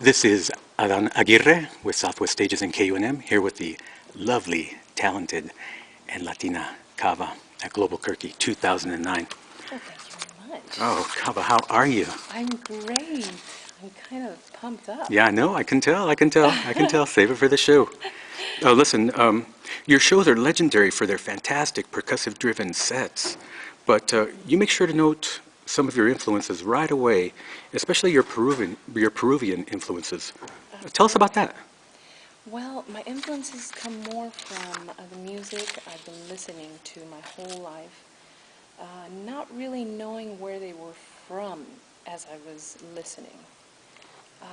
This is Adan Aguirre with Southwest Stages and KUNM, here with the lovely, talented, and Latina CAVA at Globalquerque 2009. Well, thank you very much. Oh, CAVA, how are you? I'm great. I'm kind of pumped up. Yeah, I know, I can tell, I can tell, I can tell. Save it for the show. Oh, listen, your shows are legendary for their fantastic percussive-driven sets, but you make sure to note some of your influences right away, especially your Peruvian influences. Of Tell us about course. that. Well, my influences come more from the music I've been listening to my whole life, not really knowing where they were from as I was listening.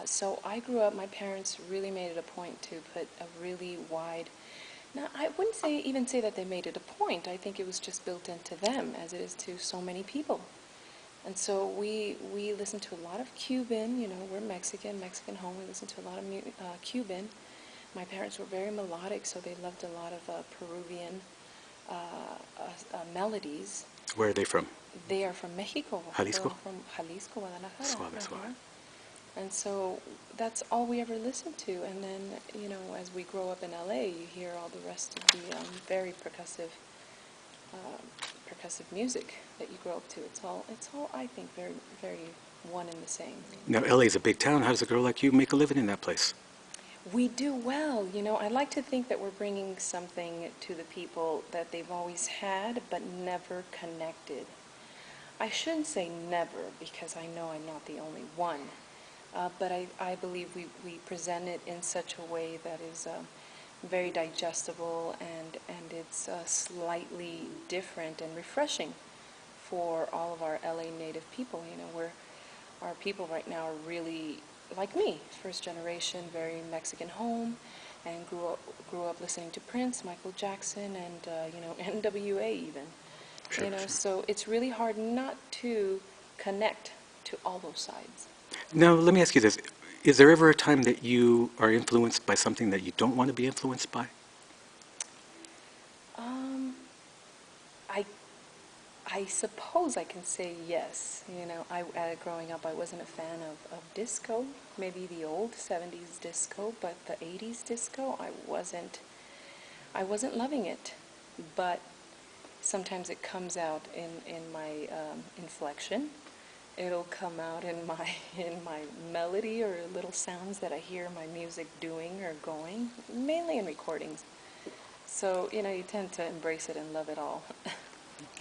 So I grew up, my parents really made it a point to put a really wide, now I wouldn't even say that they made it a point, I think it was just built into them as it is to so many people. And so we listen to a lot of Cuban, we're Mexican home, we listen to a lot of Cuban. My parents were very melodic, so they loved a lot of Peruvian melodies. Where are they from? They are from Mexico. They're Jalisco? from Jalisco, Guadalajara. Suave, suave. And so that's all we ever listened to. And then, as we grow up in LA, you hear all the rest of the very percussive music that you grow up to. It's all, I think, very, very one and the same. Now, LA is a big town. How does a girl like you make a living in that place? We do well. I like to think that we're bringing something to the people that they've always had but never connected. I shouldn't say never because I know I'm not the only one. But I believe we present it in such a way that is very digestible and it's slightly different and refreshing for all of our LA native people. Our people right now are really like me, first generation, very Mexican home, and grew up listening to Prince, Michael Jackson, and NWA even. Sure, sure. So it's really hard not to connect to all those sides. Now, let me ask you this. Is there ever a time that you are influenced by something that you don't want to be influenced by? Um, I I suppose I can say yes. Growing up, I wasn't a fan of disco, maybe the old 70s disco, but the 80s disco, I wasn't loving it. But sometimes it comes out in my inflection. It'll come out in my in my melody or little sounds that I hear my music doing or going, mainly in recordings. So, you tend to embrace it and love it all.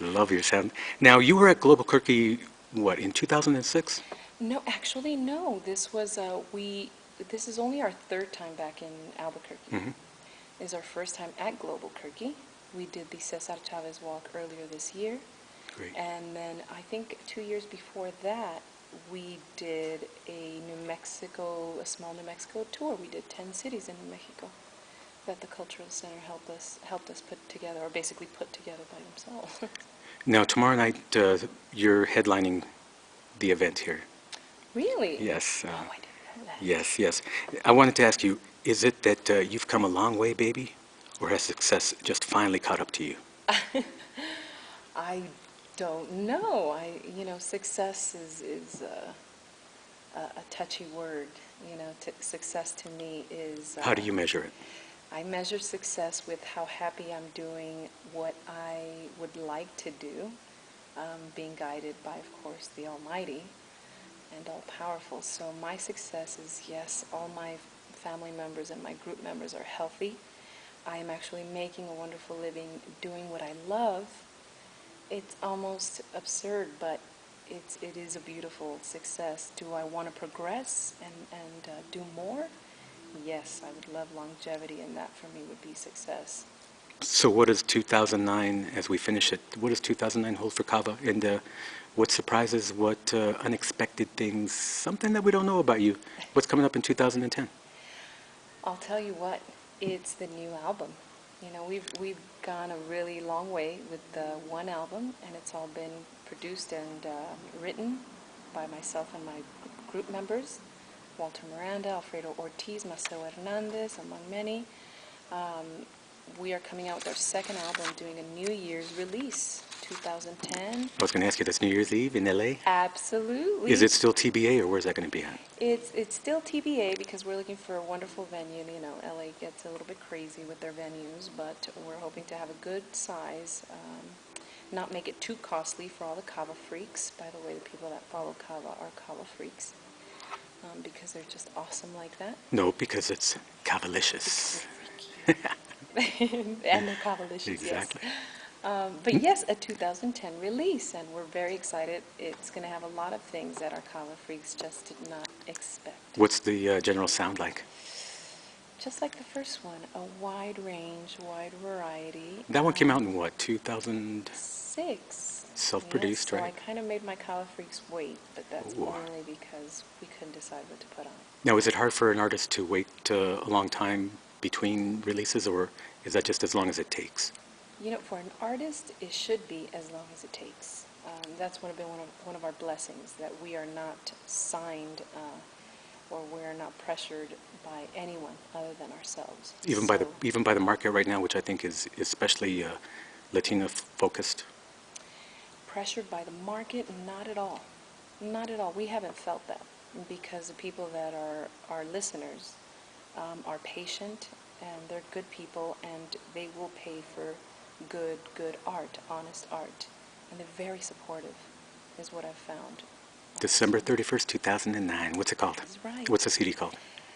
Love your sound. Now, you were at Globalquerque, what, in 2006? No, actually, no. This is only our third time back in Albuquerque. Mm-hmm. This is our first time at Globalquerque. We did the Cesar Chavez Walk earlier this year. Great. And then I think 2 years before that, we did a small New Mexico tour. We did 10 cities in New Mexico that the Cultural Center helped us put together, or basically put together by themselves. Now, tomorrow night, you're headlining the event here. Really? Yes. Oh, I didn't know that. Yes, yes. I wanted to ask you, is it that you've come a long way, baby? Or has success just finally caught up to you? I don't know. Success is a touchy word. Success to me is. How do you measure it? I measure success with how happy I'm doing what I would like to do, being guided by, of course, the Almighty and all-powerful. So my success is, yes, all my family members and my group members are healthy. I am actually making a wonderful living doing what I love. It's almost absurd, but it is a beautiful success. Do I want to progress and do more? Yes, I would love longevity, and that for me would be success. So what does 2009, as we finish it, what does 2009 hold for CAVA? And what surprises, what unexpected things, something that we don't know about you? What's coming up in 2010? I'll tell you what, it's the new album. We've gone a really long way with the one album, and it's all been produced and written by myself and my group members, Walter Miranda, Alfredo Ortiz, Marcelo Hernandez, among many. We are coming out with our second album, doing a New Year's release 2010. I was going to ask you, that's New Year's Eve in LA? Absolutely. Is it still TBA, or where's that going to be at? It's still TBA because we're looking for a wonderful venue. You know, LA gets a little bit crazy with their venues, but we're hoping to have a good size, not make it too costly for all the CAVA freaks. By the way, the people that follow CAVA are CAVA freaks because they're just awesome like that. No, because it's Because cavalicious. they're freaky. And they're cavalicious, yes. Exactly. But yes, a 2010 release, and we're very excited. It's going to have a lot of things that our CAVA freaks just did not expect. What's the general sound like? Just like the first one, a wide range, wide variety. That one came out in what, 2000? Six. Self-produced, yes, so right? I kind of made my CAVA freaks wait, but that's Ooh. only because we couldn't decide what to put on. Now, is it hard for an artist to wait a long time between releases, or is that just as long as it takes? You know, for an artist, it should be as long as it takes. That's been one of our blessings, that we are not signed or we're not pressured by anyone other than ourselves. Even by the market right now, which I think is especially Latina focused. Pressured by the market? Not at all. Not at all. We haven't felt that because the people that are our listeners are patient, and they're good people, and they will pay for good art, honest art. And they're very supportive, is what I've found. December 31st, 2009. What's it called? That's right. What's the CD called?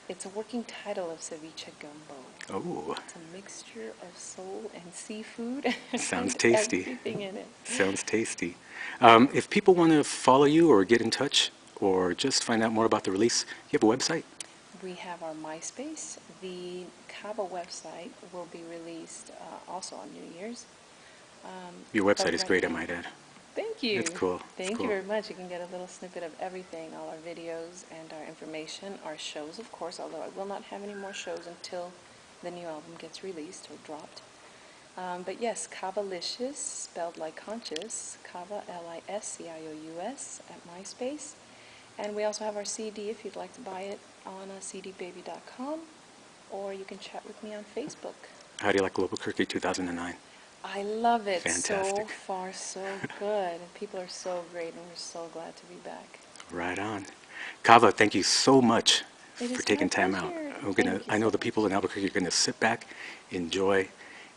It's a working title of Ceviche Gumbo. Oh, It's a mixture of soul and seafood. sounds and tasty. everything in it. Sounds tasty. If people want to follow you or get in touch or just find out more about the release, you have a website? We have our MySpace. The CAVA website will be released also on New Year's. Your But website is right great, I now- might add. Thank you. It's cool. It's Thank cool. you very much. You can get a little snippet of everything, all our videos and our information, our shows, of course, although I will not have any more shows until the new album gets released or dropped. But yes, Cavalicious, spelled like conscious, Cava, Liscious, at MySpace. And we also have our CD if you'd like to buy it on cdbaby.com, or you can chat with me on Facebook. How do you like Globalquerque 2009? I love it. Fantastic. So far, so good. And people are so great, and we're so glad to be back. Right on. CAVA, thank you so much It for is taking my time out. pleasure. I know the people in Albuquerque are going to sit back, enjoy,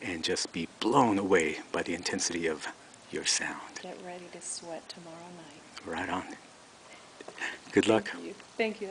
and just be blown away by the intensity of your sound. Get ready to sweat tomorrow night. Right on. Good luck. Thank you. Thank you.